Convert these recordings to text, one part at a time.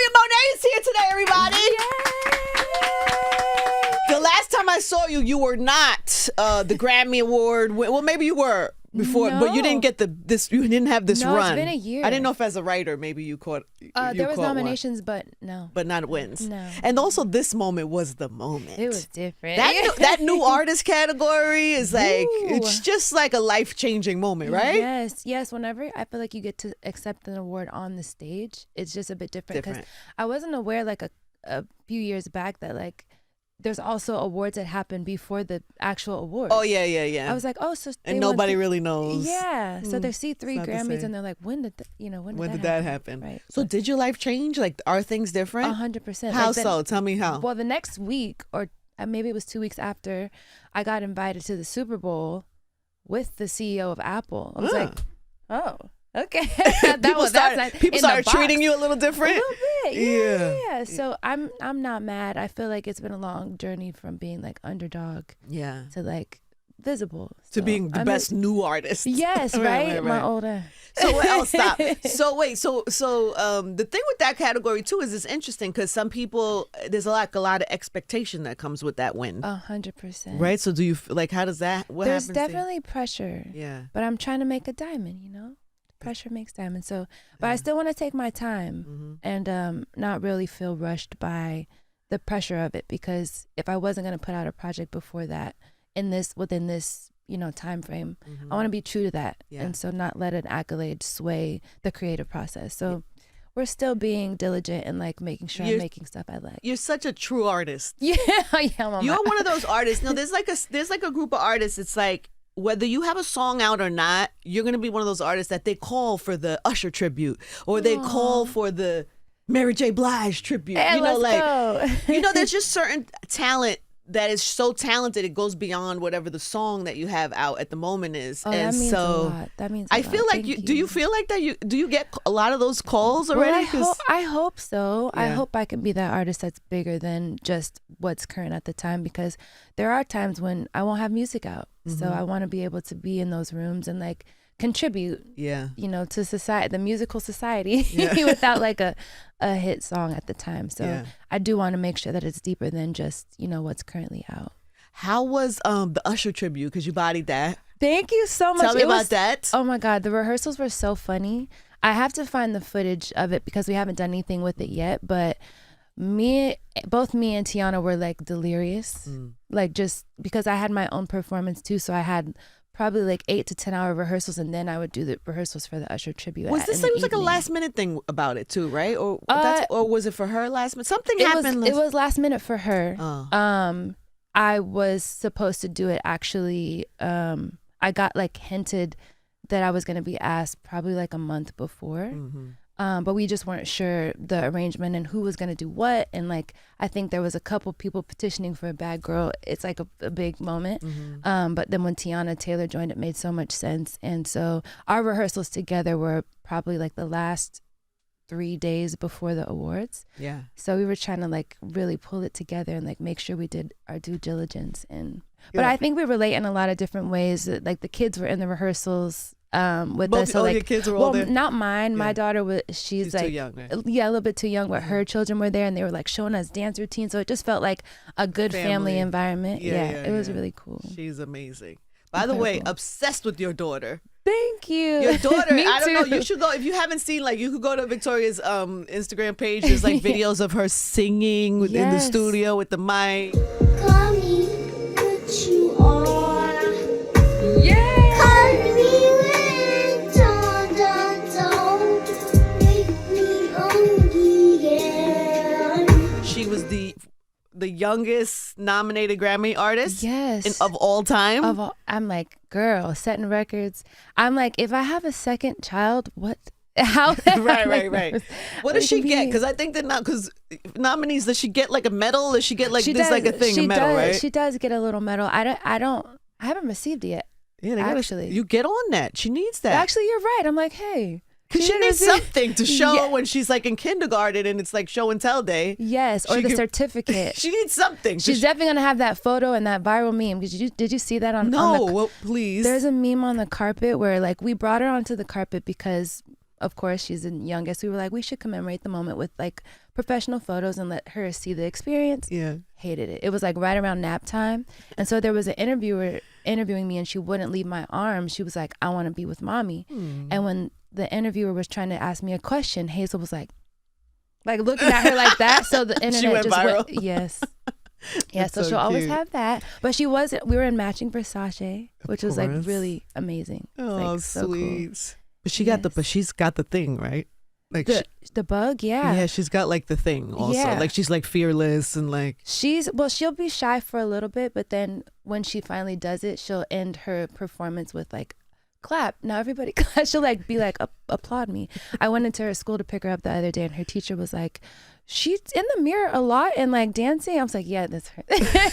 Monét is here today, everybody. Yay! The last time I saw you, you were not the Grammy Award. Well, maybe you were before, but you didn't get this. You didn't have this run. It's been a year. I didn't know if as a writer, maybe you caught. There was nominations, but no. But not wins. No. And also, this moment was the moment. It was different. That new artist category is like, it's just like a life-changing moment, right? Yes. Whenever I feel like you get to accept an award on the stage, it's just a bit different. Because I wasn't aware like a few years back that like there's also awards that happen before the actual awards. Oh, yeah. I was like, oh, so and nobody really knows. Yeah. So they see 3 Grammys and they're like, when did that happen? Right. So did your life change? Like, are things different? 100%. How so? Tell me how. Well, the next week, or maybe it was 2 weeks after, I got invited to the Super Bowl with the CEO of Apple. I was like, oh. Okay. People started treating you a little different. A little bit. Yeah. So I'm not mad. I feel like it's been a long journey from being like underdog to like visible. To being the best new artist. Yes, right? My older. So what else? Stop. So wait, so the thing with that category too is it's interesting because some people, there's a lot of expectation that comes with that win. 100%. Right? So do you like, how does that, what There's happens? definitely pressure. Yeah. But I'm trying to make a diamond, Pressure makes diamonds. So, but I still want to take my time and not really feel rushed by the pressure of it, because if I wasn't going to put out a project before that within this time frame, I want to be true to that, and so not let an accolade sway the creative process. So we're still being diligent and like making sure I'm making stuff I like. You're such a true artist. Yeah, You're one of those artists. No, there's like a group of artists. It's like, whether you have a song out or not, you're going to be one of those artists that they call for the Usher tribute, or they call for the Mary J. Blige tribute. Hey, let's go. There's just certain talent that is so talented it goes beyond whatever the song that you have out at the moment is. Oh, and that means so a lot. That means I feel like do you feel like that do you get a lot of those calls already? Well, I hope so. Yeah. I hope I can be that artist that's bigger than just what's current at the time, because there are times when I won't have music out. So I want to be able to be in those rooms and like contribute to society, the musical society, without like a hit song at the time. So I do want to make sure that it's deeper than just what's currently out. How was the Usher tribute, because you bodied that? Thank you so much. Tell me about that. Oh my God, the rehearsals were so funny. I have to find the footage of it because we haven't done anything with it yet, but both me and Tiana were like delirious, like just because I had my own performance too. So I had probably like 8 to 10 hour rehearsals, and then I would do the rehearsals for the Usher tribute. Was this like a last minute thing about it too, right? Or was it for her last minute? Something happened. It was last minute for her. Oh. I was supposed to do it actually. I got like hinted that I was going to be asked probably like a month before. But we just weren't sure the arrangement and who was going to do what. And like, I think there was a couple people petitioning for a bad girl. It's like a big moment. But then when Tiana Taylor joined, it made so much sense. And so our rehearsals together were probably like the last 3 days before the awards. Yeah. So we were trying to like really pull it together and like make sure we did our due diligence. But I think we relate in a lot of different ways. Like the kids were in the rehearsals with us. So like, your kids were all there? Not mine. My daughter she's like too young, right? Yeah, a little bit too young, but her children were there and they were like showing us dance routines. So it just felt like a good family environment. It was really cool. She's amazing. By the way, obsessed with your daughter. Thank you. Your daughter, Me I don't know, too. you should go, if you haven't seen, like, you could go to Victoria's Instagram page. There's like videos of her singing in the studio with the mic. Mommy, what you are. Yeah. She was the youngest nominated Grammy artist of all time. I'm like, girl, setting records. I'm like, if I have a second child, what? How? Right. What does she get? Because I think that because nominees, does she get like a medal? Does she get like like a thing, a medal, right? She does get a little medal. I haven't received it yet. Yeah, actually, you get on that. She needs that. Actually, you're right. I'm like, hey. Because she needs something to show when she's like in kindergarten and it's like show and tell day. Yes, or the certificate. She needs something. She's definitely going to have that photo and that viral meme. Did you see that on No, well, please. There's a meme on the carpet where like we brought her onto the carpet because of course, she's the youngest. We were like, we should commemorate the moment with like professional photos and let her see the experience. Yeah. Hated it. It was like right around nap time. And so there was an interviewer interviewing me and she wouldn't leave my arms. She was like, I want to be with mommy. And when the interviewer was trying to ask me a question, Hazel was like looking at her like that. So the internet went just viral. went, yes. Yeah, That's so so she'll always cute. have that. But we were in matching Versace, which was like course. really amazing. It's, Oh, like, so cool. sweet. But she's got the thing, right? Like The bug, yeah. yeah, she's got like the thing also. Yeah. Like she's like fearless and like She'll be shy for a little bit, but then when she finally does it, she'll end her performance with like clap. Now everybody clap. She'll like be like applaud me. I went into her school to pick her up the other day and her teacher was like, she's in the mirror a lot and like dancing. I was like, yeah, that's her.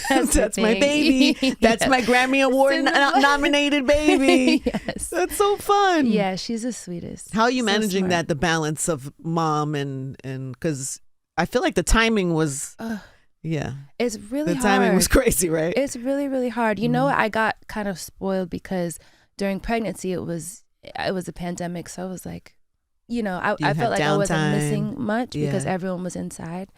that's my baby. That's Yeah. my Grammy Award nominated baby. Yes. That's so fun. Yeah, she's the sweetest. How are you So managing smart. that, the balance of mom and because I feel like the timing was yeah. It's really The hard. timing was crazy, right? It's really, really hard. You know, I got kind of spoiled because during pregnancy it was a pandemic, so I was like, you know, I had felt like I wasn't downtime. missing much because Yeah. everyone was inside.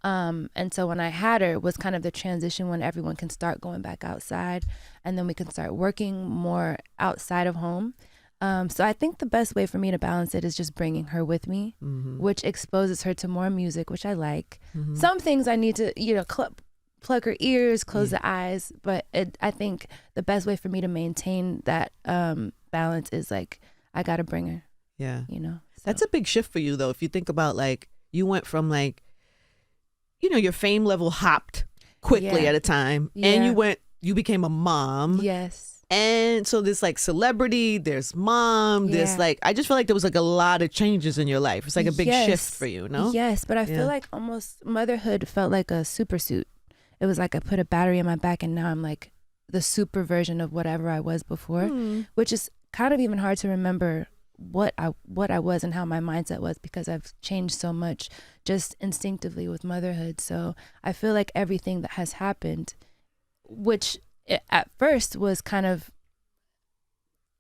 And so when I had her, it was kind of the transition when everyone can start going back outside and then we can start working more outside of home. So I think the best way for me to balance it is just bringing her with me, which exposes her to more music, which I like. Some things I need to, you know, plug her ears, close the eyes. But I think the best way for me to maintain that balance is like, I got to bring her, Yeah. you know. So. That's a big shift for you though. If you think about like you went from like, you know, your fame level hopped quickly Yeah. at a time Yeah. and you became a mom. Yes. And so there's like celebrity, there's mom, there's Yeah. like, I just feel like there was like a lot of changes in your life. It's like a big Yes. shift for you, no? Yes, but I Yeah. feel like almost motherhood felt like a super suit. It was like I put a battery in my back and now I'm like the super version of whatever I was before, which is kind of even hard to remember what I was and how my mindset was because I've changed so much just instinctively with motherhood. So I feel like everything that has happened, which at first was kind of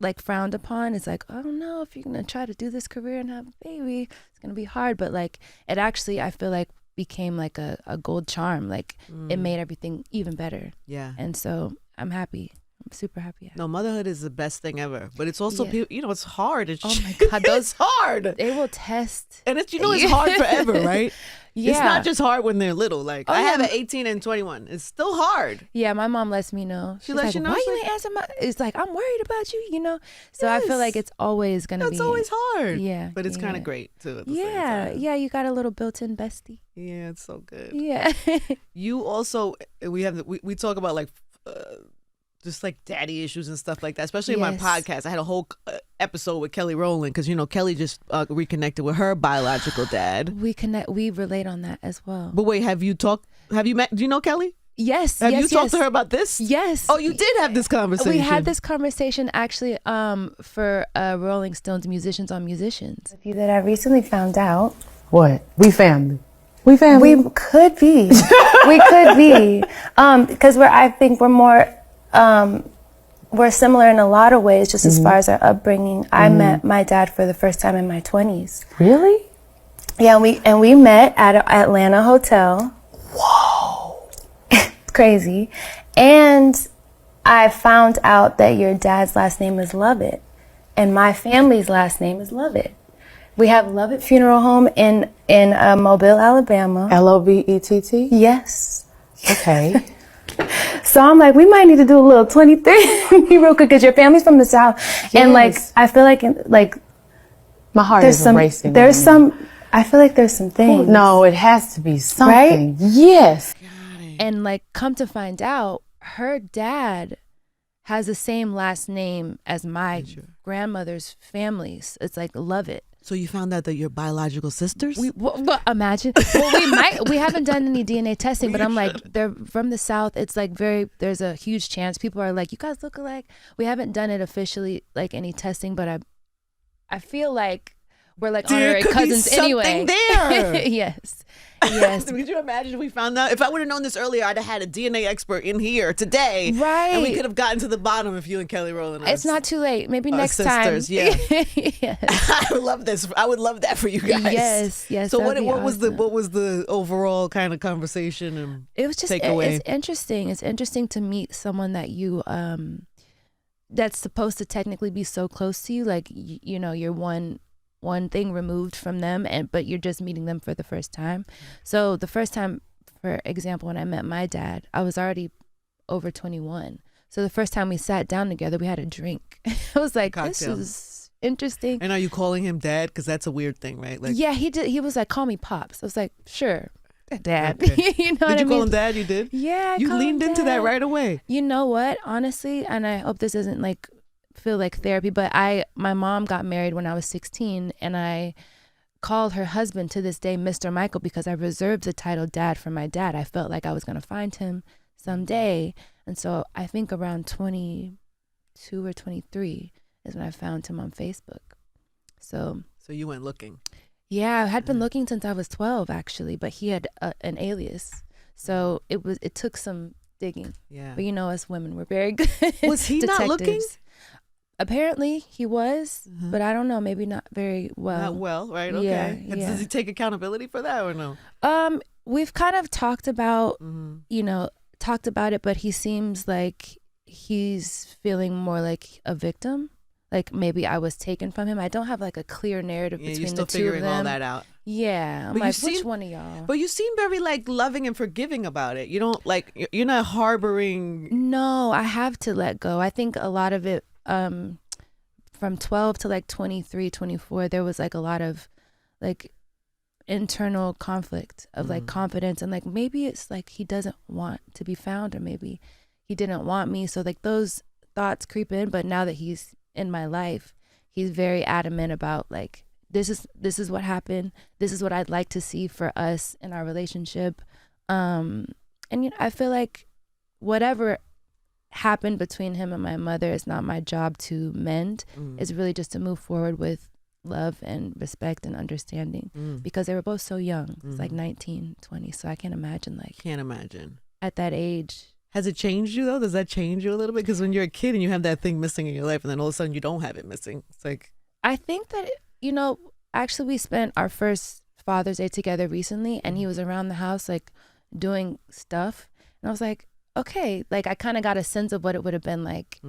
like frowned upon, is like, oh no, if you're gonna try to do this career and have a baby, it's gonna be hard. But like it actually, I feel like became like a gold charm. Like it made everything even better. Yeah. And so I'm happy. I'm super happy. No, motherhood is the best thing ever. But it's also, Yeah. you know, it's hard. It's, Oh my God, it's hard. They will test. And it's, you know, it's hard forever, right? Yeah. It's not just hard when they're little. Like Oh, I have yeah. an 18 and 21. It's still hard. Yeah, my mom lets me know. She's lets like, you know? why She's you like- ain't answer my? It's like I'm worried about you, you know. So I feel Yes. like it's always gonna That's be. always hard. Yeah, But it's kind yeah. of great too. At the same Yeah, time. yeah. You got a little built-in bestie. Yeah, it's so good. Yeah. You also, we talk about like just like daddy issues and stuff like that, especially in my Yes. podcast. I had a whole episode with Kelly Rowland because, you know, Kelly just reconnected with her biological dad. We relate on that as well. But wait, have you met, do you know Kelly? Yes. Have yes, you talked yes. to her about this? Yes. Oh, you did have this conversation. We had this conversation actually for Rolling Stone's Musicians on Musicians. You that I recently found out. What? We family. We family. We could be. We could be. Because I think we're more, we're similar in a lot of ways, just as far as our upbringing. I met my dad for the first time in my 20s. Really? Yeah, and we met at an Atlanta hotel. Whoa. It's crazy. And I found out that your dad's last name is Lovett, and my family's last name is Lovett. We have Lovett Funeral Home in Mobile, Alabama. Lovett? Yes. Okay. So I'm like, we might need to do a little 23 real quick because your family's from the South. And like, Yes. I feel like My heart there's is some, racing. there's right some, I feel like there's some now. things. No, it has to be something. Yes. And like, come to find out, her dad has the same last name as my grandmother's families. It's like Lovett. So you found out that you're biological sisters? Imagine. Well, we haven't done any DNA testing, but I'm like, they're from the South. It's like there's a huge chance. People are like, you guys look alike. We haven't done it officially, like any testing, but I feel like we're like There honorary could be cousins anyway. something there. Yes. Yes. Could you imagine if we found out? If I would have known this earlier, I'd have had a DNA expert in here today. Right. And we could have gotten to the bottom if you and Kelly Rowland are It's not too late. Maybe next sisters. time. Yeah. Yes. I would love this. I would love that for you guys. Yes. Yes. So that'd what be was awesome. what was the overall kind of conversation and It was just takeaway? it's interesting. It's interesting to meet someone that you that's supposed to technically be so close to you. Like you know, you're one thing removed from them, but you're just meeting them for the first time. So the first time, for example, when I met my dad, I was already over 21. So the first time we sat down together, we had a drink. I was like, this Cocktail. is interesting. And are you calling him dad? Because that's a weird thing, right? Like, Yeah, he did. He was like, call me Pops. I was like, sure, Dad. Okay. You know did what I you mean? call him dad? You did? Yeah, I You call him leaned into that Dad. right away. You know what? Honestly, and I hope this doesn't like feel like therapy, but my mom got married when I was 16, and I called her husband to this day Mr. Michael because I reserved the title Dad for my dad. I felt like I was going to find him someday. And so I think around 22 or 23 is when I found him on Facebook. So you went looking. yeah, I had been looking since I was 12 actually, but he had an alias. So it took some digging. Yeah. But you know, us women, we're very good. Was he not looking? detectives. Apparently he was, but I don't know, maybe not very well. Not well, right? Okay. Yeah, And yeah. Does he take accountability for that or no? We've kind of talked about, Mm-hmm. talked about it, but he seems like he's feeling more like a victim. Like maybe I was taken from him. I don't have like a clear narrative Yeah, between you're still the two of figuring them. all that out. Yeah, I'm But you like, seem- which one of y'all? But you seem very like loving and forgiving about it. You don't like, you're not harboring. No, I have to let go. I think a lot of it, from 12 to like 23, 24, there was like a lot of like internal conflict of like confidence, and like maybe it's like he doesn't want to be found, or maybe he didn't want me. So like those thoughts creep in, but now that he's in my life, he's very adamant about like, this is what happened. This is what I'd like to see for us in our relationship. And I feel like whatever happened between him and my mother is not my job to mend. It's really just to move forward with love and respect and understanding, because they were both so young. It's like 19, 20. So I can't imagine like Can't imagine. at that age. Has it changed you though? Does that change you a little bit? Because when you're a kid and you have that thing missing in your life, and then all of a sudden you don't have it missing, it's like, I think that, actually we spent our first Father's Day together recently, and he was around the house like doing stuff. And I was like, okay, like I kind of got a sense of what it would have been like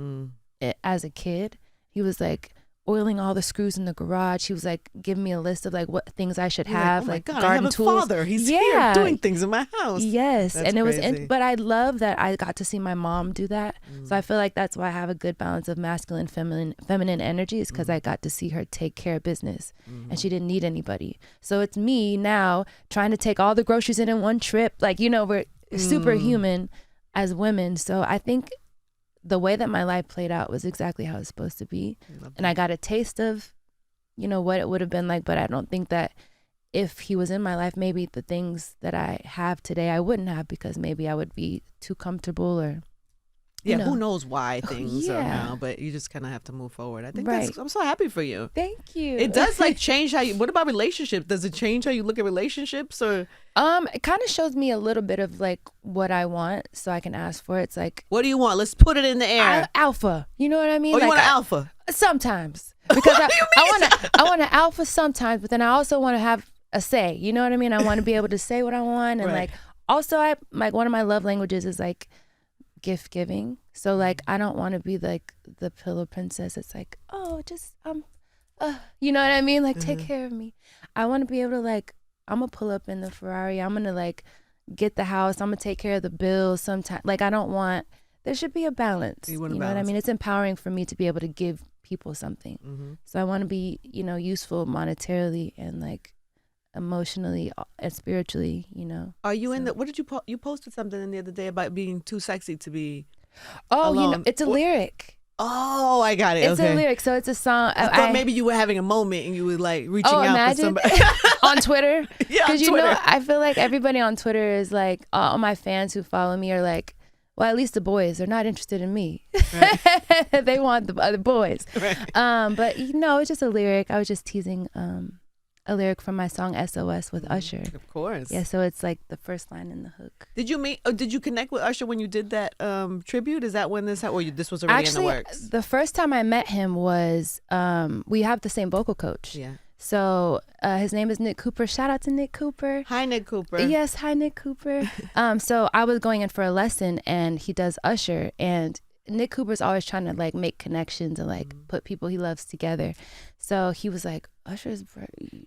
as a kid. He was like oiling all the screws in the garage. He was like giving me a list of like what things I should you're have, oh my like God, garden I have a tools. father. He's Yeah. here doing things in my house. Yes, That's and it was, crazy. but I love that I got to see my mom do that. So I feel like that's why I have a good balance of masculine, feminine energies, because I got to see her take care of business, and she didn't need anybody. So it's me now trying to take all the groceries in one trip. Like we're superhuman as women. So I think the way that my life played out was exactly how it's supposed to be, and I got a taste of what it would have been like. But I don't think that if he was in my life, maybe the things that I have today I wouldn't have, because maybe I would be too comfortable, or Who knows why things are Yeah. now, but you just kind of have to move forward. I think Right. I'm so happy for you. Thank you. It does like change how you, what about relationships? Does it change how you look at relationships, or It kind of shows me a little bit of like what I want, so I can ask for it. It's like what do you want? Let's put it in the air. alpha. You know what I mean? Oh, you Like, want an alpha? Sometimes, because I want an alpha sometimes, but then I also want to have a say. You know what I mean? I want to be able to say what I want, and Right. like also I like one of my love languages is like gift giving. So like I don't want to be like the pillow princess. It's like, oh, just you know what I mean? Like take care of me. I want to be able to like, I'm gonna pull up in the Ferrari. I'm gonna like get the house. I'm gonna take care of the bills sometime. Like I don't want. There should be a balance. You want a know what I balance. mean? It's empowering for me to be able to give people something. So I want to be, useful monetarily and like emotionally and spiritually, Are you in the? What did you you posted something in the other day about being too sexy to be? Oh, alone. it's a lyric. Oh, I got it. It's okay. a lyric. So it's a song. I thought maybe you were having a moment and you were like reaching out imagine. for somebody. On Twitter. Yeah, on Because Twitter. I feel like everybody on Twitter is like, all my fans who follow me are like, well, at least the boys, they're not interested in me. They want the other boys. Right. But it's just a lyric. I was just teasing a lyric from my song SOS with Usher. Of course. Yeah, so it's like the first line in the hook. Did you connect with Usher when you did that tribute? Is that when this happened, or this was already Actually, in the works? The first time I met him was we have the same vocal coach. Yeah. So his name is Nick Cooper. Shout out to Nick Cooper. Hi, Nick Cooper. Yes, hi Nick Cooper. So I was going in for a lesson, and he does Usher, and Nick Cooper's always trying to like make connections and like put people he loves together. So he was like, Usher's,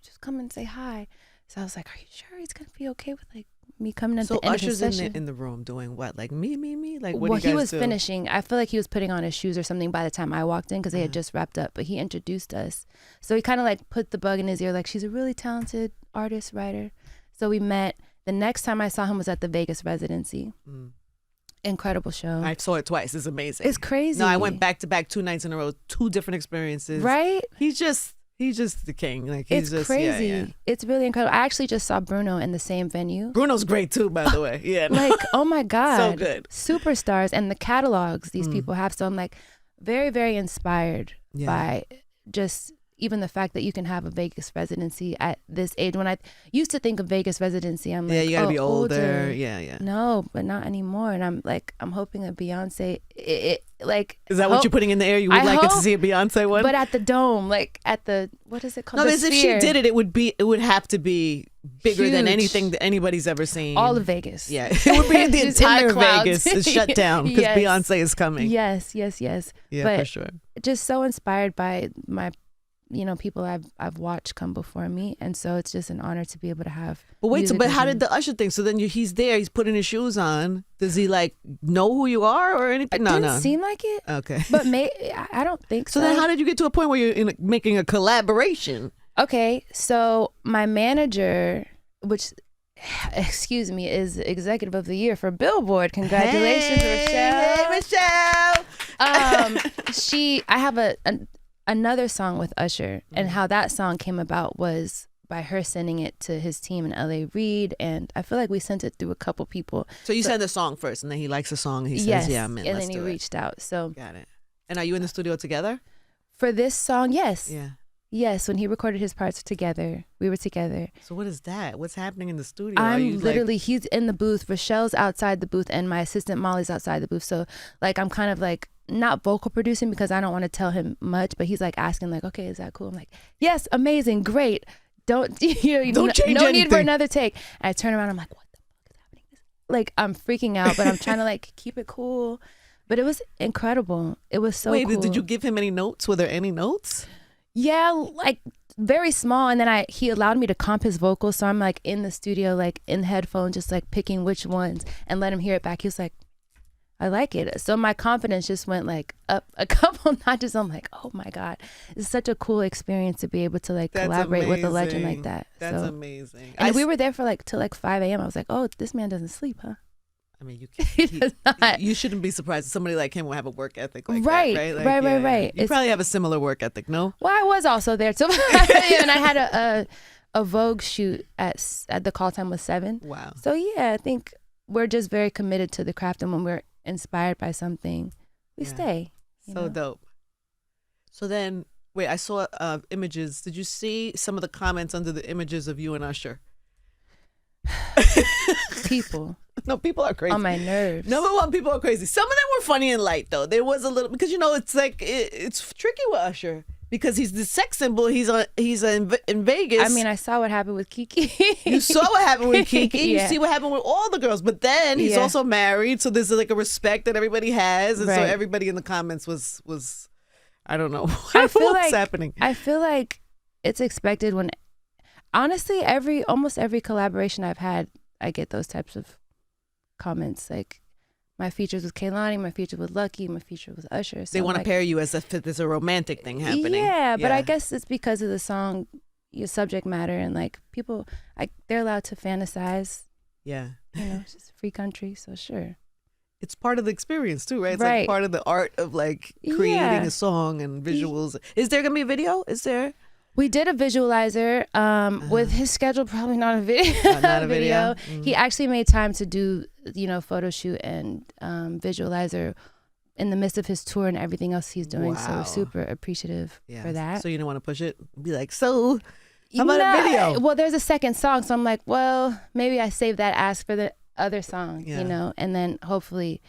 just come and say hi. So I was like, are you sure he's gonna be okay with like me coming at the end of his Usher's session? in the room doing what? Like me? Like what? Well, do you guys he was do? finishing. I feel like he was putting on his shoes or something by the time I walked in because they had just wrapped up. But he introduced us, so he kind of like put the bug in his ear, like she's a really talented artist, writer. So we met. The next time I saw him was at the Vegas residency. Incredible show. I saw it twice. It's amazing. It's crazy. No, I went back to back 2 nights in a row, 2 different experiences. Right? He's just the king. Like he's It's just crazy. Yeah. It's really incredible. I actually just saw Bruno in the same venue. Bruno's great too, by the way. Yeah. Like, oh my God. So good. Superstars and the catalogs these people have. So I'm like very, very inspired by just even the fact that you can have a Vegas residency at this age. When I used to think of Vegas residency, I'm like, you gotta be older. Yeah. No, but not anymore. And I'm hoping that Beyonce, Is that what you're putting in the air? You would I like it to hope, see a Beyonce one? but at the Dome, like at the, what is it called? No, The because if she Sphere. did it, it would have to be bigger than Huge. anything that anybody's ever seen. All of Vegas. Yeah, it would be the Just in the entire clouds. Vegas is shut down because Yes. Beyonce is coming. Yes. Yeah, but for sure. just so inspired by my, people I've watched come before me, and so it's just an honor to be able to have. But wait, music but with how him. did the Usher thing? So then he's there, he's putting his shoes on. Does he like know who you are or anything? It No, didn't no. seem like it, Okay. but I don't think so. So then how did you get to a point where you're making a collaboration? Okay, so my manager, which, excuse me, is executive of the year for Billboard. Congratulations, Hey, Rochelle. Michelle. I have another song with Usher, and how that song came about was by her sending it to his team in LA Reid, and I feel like we sent it through a couple people. So you send the song first, and then he likes the song, and he says, Yes, "Yeah, I'm in." and Let's then he do it. reached out. So Got it. And are you in the studio together? for this song, yes. Yeah. Yes, when he recorded his parts together, we were together. So what is that? What's happening in the studio? Are I'm you literally, he's in the booth, Rochelle's outside the booth, and my assistant Molly's outside the booth. So like I'm kind of like not vocal producing because I don't want to tell him much, but he's like asking like, okay, is that cool? I'm like, yes, amazing, great. Don't change change no need anything. for another take. And I turn around, I'm like, what the fuck is happening? Like I'm freaking out, but I'm trying to like keep it cool. But it was incredible. It was so Wait, cool. did you give him any notes? Were there any notes? Yeah, like very small, and then he allowed me to comp his vocals, so I'm like in the studio, like in headphones, just like picking which ones and let him hear it back. He was like, I like it. So my confidence just went like up a couple notches. I'm like, oh my God, it's such a cool experience to be able to like That's collaborate with a legend amazing. like that. That's so, amazing. and we were there for like till like 5 a.m. I was like, oh, this man doesn't sleep, huh? I mean, He does not. you shouldn't be surprised if somebody like him will have a work ethic like Right, that, right? Like, right. You It's- probably have a similar work ethic, no? Well, I was also there too, and I had a Vogue shoot at the call time was 7. Wow. So yeah, I think we're just very committed to the craft, and when we're inspired by something, we stay. you So know? dope. So then, wait, I saw images. Did you see some of the comments under the images of you and Usher? People No, people are crazy. on my nerves. Number one, people are crazy. Some of them were funny and light, though. There was a little, because it's like it's tricky with Usher because he's the sex symbol. He's in Vegas. I mean, I saw what happened with Kiki. You saw what happened with Kiki. Yeah. You see what happened with all the girls. But then he's Yeah. also married, so there's like a respect that everybody has, and so Right. everybody in the comments was I don't know I feel what's like happening. I feel like it's expected when, honestly, almost every collaboration I've had, I get those types of comments. Like my features with Kehlani, my feature with Lucky, my feature with Usher. So They want to like, pair you as if there's a romantic thing happening. Yeah, but I guess it's because of the song, your subject matter, and like people, they're allowed to fantasize. Yeah. It's just a free country, so sure. It's part of the experience too, right? It's Right. like part of the art of like creating Yeah. a song and visuals. Is there gonna be a video? Is there? We did a visualizer with his schedule, probably not a video. Not a video. He actually made time to do photo shoot and visualizer in the midst of his tour and everything else he's doing. Wow. So super appreciative for that. So you didn't want to push it? Be like, so how about a video? Well, there's a second song, so I'm like, well, maybe I save that ask for the other song, and then hopefully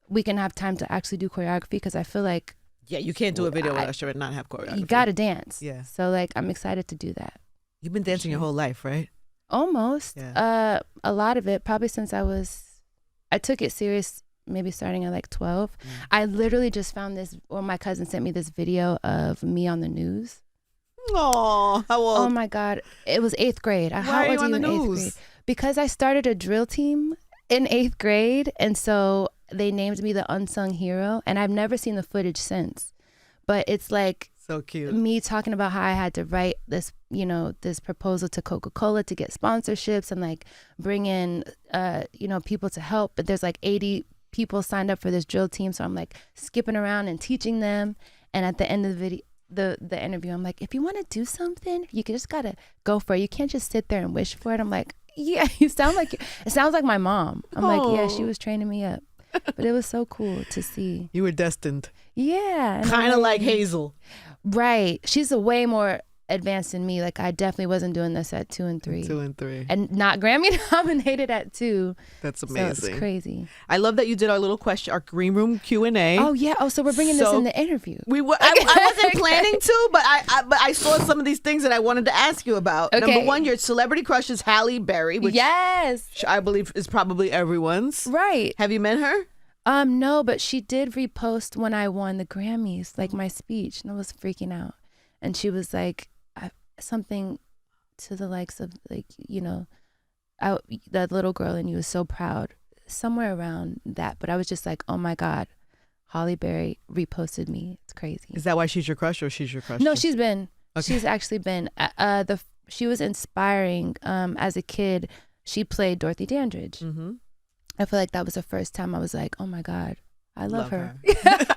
we can have time to actually do choreography, because I feel like you can't do a video with Usher and not have choreography. you gotta dance. Yeah. So like, I'm excited to do that. You've been dancing your whole life, right? Almost. Yeah. A lot of it, probably since I took it serious maybe starting at like 12. I literally just found this, or my cousin sent me this video of me on the news. Oh, how old? Oh my God. It was 8th grade. Why are you on the news? Because I started a drill team in 8th grade. And so they named me the unsung hero. And I've never seen the footage since. But it's like so cute. Me talking about how I had to write this, this proposal to Coca-Cola to get sponsorships and like bring in, people to help. But there's like 80 people signed up for this drill team. So I'm like skipping around and teaching them. And at the end of the video, the interview, I'm like, if you want to do something, you just gotta go for it. You can't just sit there and wish for it. I'm like, yeah, it sounds like my mom. I'm like, yeah, she was training me up. But it was so cool to see. You were destined. Yeah. Kind of like Hazel. Right. She's a way more advanced than me. Like, I definitely wasn't doing this at 2 and 3. 2 and 3. And not Grammy nominated at 2. That's amazing. So it's crazy. I love that you did our little our green room Q&A. Oh yeah. Oh, so we're bringing this in the interview. I wasn't planning to, but I saw some of these things that I wanted to ask you about. Okay. Number one, your celebrity crush is Halle Berry, which yes, I believe is probably everyone's. right. Have you met her? No, but she did repost when I won the Grammys, like my speech, and I was freaking out. And she was like, something to the likes of like, that little girl and you was so proud, somewhere around that. But I was just like, oh my God, Halle Berry reposted me. It's crazy. Is that why she's your crush, or she's your crush? No, too? she's actually been, she was inspiring. As a kid, she played Dorothy Dandridge. Mm-hmm. I feel like that was the first time I was like, oh my God, I love her.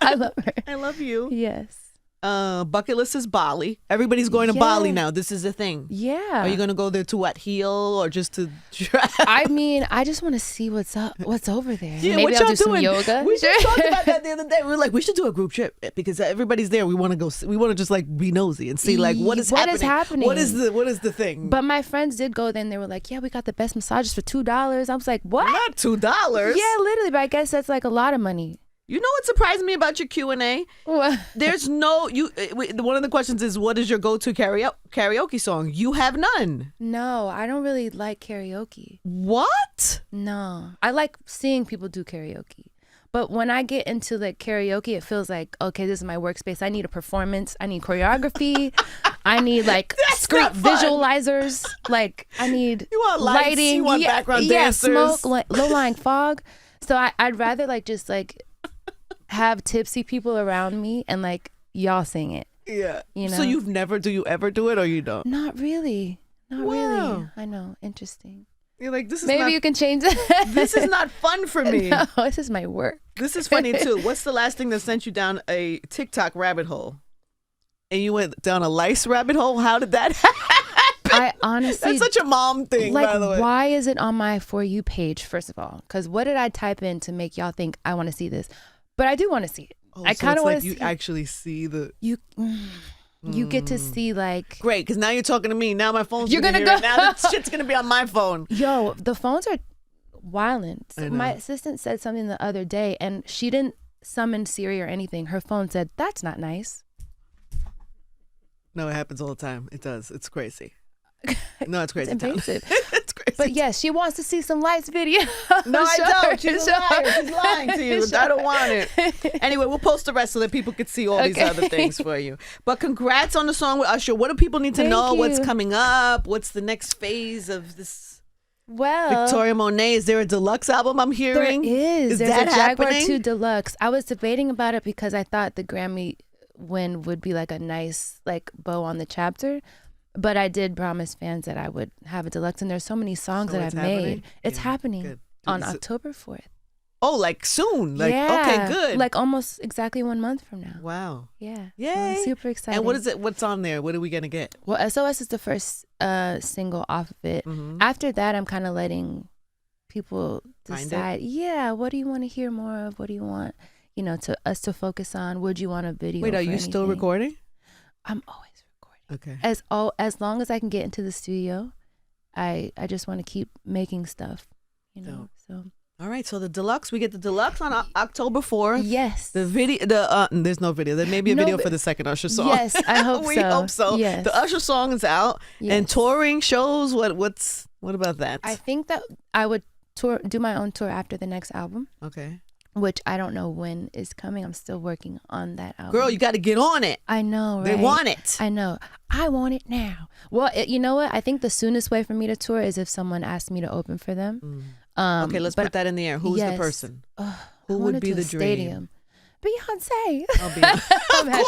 I love her. I love you. Yes. Bucket list is Bali. Everybody's going to Bali now. This is a thing. Yeah. Are you going to go there to what, heal, or just to try? I mean, I just want to see what's over there. Yeah, maybe what I'll y'all do some doing? yoga. We just talked about that the other day. We were like, we should do a group trip because everybody's there. We want to go. We want to just like be nosy and see like what is happening. What is the thing? But my friends did go there and they were like, yeah, we got the best massages for $2. I was like, what? Not $2. Yeah, literally. But I guess that's like a lot of money. You know what surprised me about your Q&A? What? There's no one of the questions is, what is your go-to karaoke song? You have none. No, I don't really like karaoke. What? No, I like seeing people do karaoke. But when I get into like karaoke, it feels like, okay, this is my workspace. I need a performance. I need choreography. I need like script visualizers. Like I need lighting. You want background dancers. Smoke, low-lying fog. So I'd rather like just like have tipsy people around me and like y'all sing it. Yeah. So do you ever do it, or you don't? Not really. Wow. Really. I know. Interesting. You're like, this is maybe not, you can change it. This is not fun for me. No, this is my work. This is funny too. What's the last thing that sent you down a TikTok rabbit hole? And you went down a lice rabbit hole? How did that happen? I honestly, that's such a mom thing, like, by the way. Why is it on my For You page, first of all? Because what did I type in to make y'all think I want to see this? But I do want to see it. Oh, I kind of want to see you actually see the... You get to see like... Great, because now you're talking to me. Now my phone's You're gonna hear go... it. Now the shit's going to be on my phone. Yo, the phones are wildin'. I know. My assistant said something the other day, and she didn't summon Siri or anything. Her phone said, that's not nice. No, it happens all the time. It does. It's crazy. No, it's crazy. It's invasive. It's crazy. But yes, she wants to see some lights video. No, I don't. She's a liar. She's lying to you. Sure. I don't want it. Anyway, we'll post the rest so that people could see all these other things for you. But congrats on the song with Usher. What do people need to know? Thank What's you. coming up? What's the next phase of this? Well, Victoria Monét, is there a deluxe album I'm hearing? there is. There's that a Jaguar happening? 2 Deluxe. I was debating about it because I thought the Grammy win would be like a nice like bow on the chapter. But I did promise fans that I would have a deluxe, and there's so many songs So that it's I've happening? made. It's Yeah, happening good. on Is it- October 4th. Oh, like soon? Like, yeah. okay, good. Like almost exactly 1 month from now. Wow. Yeah. Yay. So I'm super excited. And what is it? What's on there? What are we going to get? Well, SOS is the first single off of it. Mhm. After that, I'm kind of letting people Find it? decide, yeah, what do you want to hear more of? What do you want, to us to focus on? Would you want a video? Wait, are for you still anything? recording? I'm always recording. Okay. As long as I can get into the studio, I just want to keep making stuff, Dope. So All right, so the Deluxe, we get the Deluxe on October 4th. yes, The video, there's no video. There may be a No, video but- for the second Usher song. yes, I hope we so. hope so. Yes. The Usher song is out, and Yes. touring shows. What about that? I think that I would do my own tour after the next album, Okay, which I don't know when is coming. I'm still working on that album. girl, you got to get on it. I know, right? They want it. I know. I want it now. Well, you know what? I think the soonest way for me to tour is if someone asked me to open for them. Okay, let's but put that in the air. Who's the yes. person? I Who wanna would be do the a stadium. Beyonce. I'll be. Of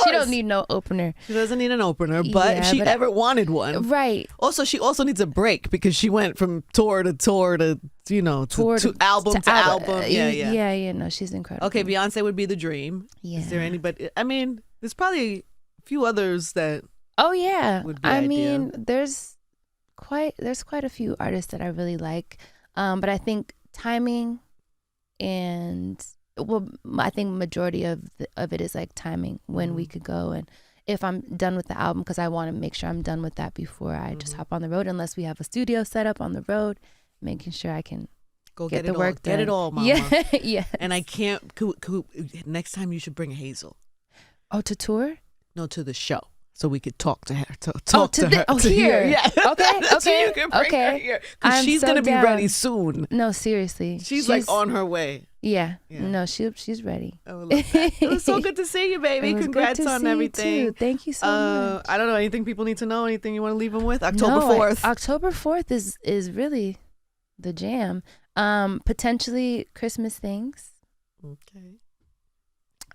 She don't course. need no opener. She doesn't need an opener, but Yeah, if she but ever wanted one. Right. Also, she also needs a break because she went from tour to tour to to album to album. Yeah. No, she's incredible. Okay, Beyonce would be the dream. Yeah. Is there anybody? I mean, there's probably a few others that. Oh yeah. Would be I ideal. mean, there's quite a few artists that I really like, but I think timing and I think majority of it is like timing when we could go and if I'm done with the album, because I want to make sure I'm done with that before I just hop on the road, unless we have a studio set up on the road, making sure I can Go get get the it work all. Get it done. all, mama. Yeah. Yeah. And I can't. Next time you should bring Hazel. Oh, to tour? No, to the show. So we could talk to her. Talk to to her. oh, to here. Yeah. Okay, So okay, you can bring okay. her here. Because I'm she's so going to be down. ready soon. No, seriously. She's like on her way. Yeah. Yeah. No, she's ready. I would love that. It was so good to see you, baby. It was good Congrats to on see you, everything. too. Thank you so much. I don't know. Anything people need to know? Anything you want to leave them with? October No, 4th. October 4th is really the jam. Potentially Christmas things. Okay.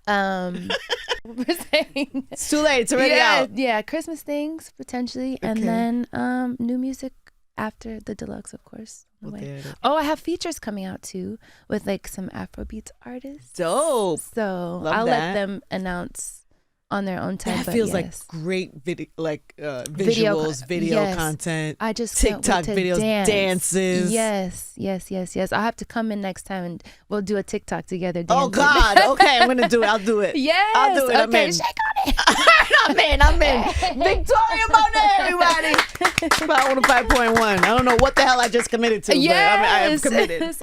What we're saying. It's too late. It's already out. Yeah, Christmas things potentially, and Okay. then new music after the Deluxe, of course. on the Well, way. there it is. Oh, I have features coming out too with like some Afrobeats artists. Dope. So Love I'll that. let them announce on their own time. That but feels yes. like great visuals, video yes. content. I just can't TikTok wait to videos, dance. dances. Yes. I'll have to come in next time and we'll do a TikTok together. Oh dancing. God. Okay, I'm gonna do it. I'll do it. Yes. I'll do it. I'm Okay, in. shake on it. I'm in. Victoria Monét, everybody. Power 5.1. I don't know what the hell I just committed to, but I have Yes. committed.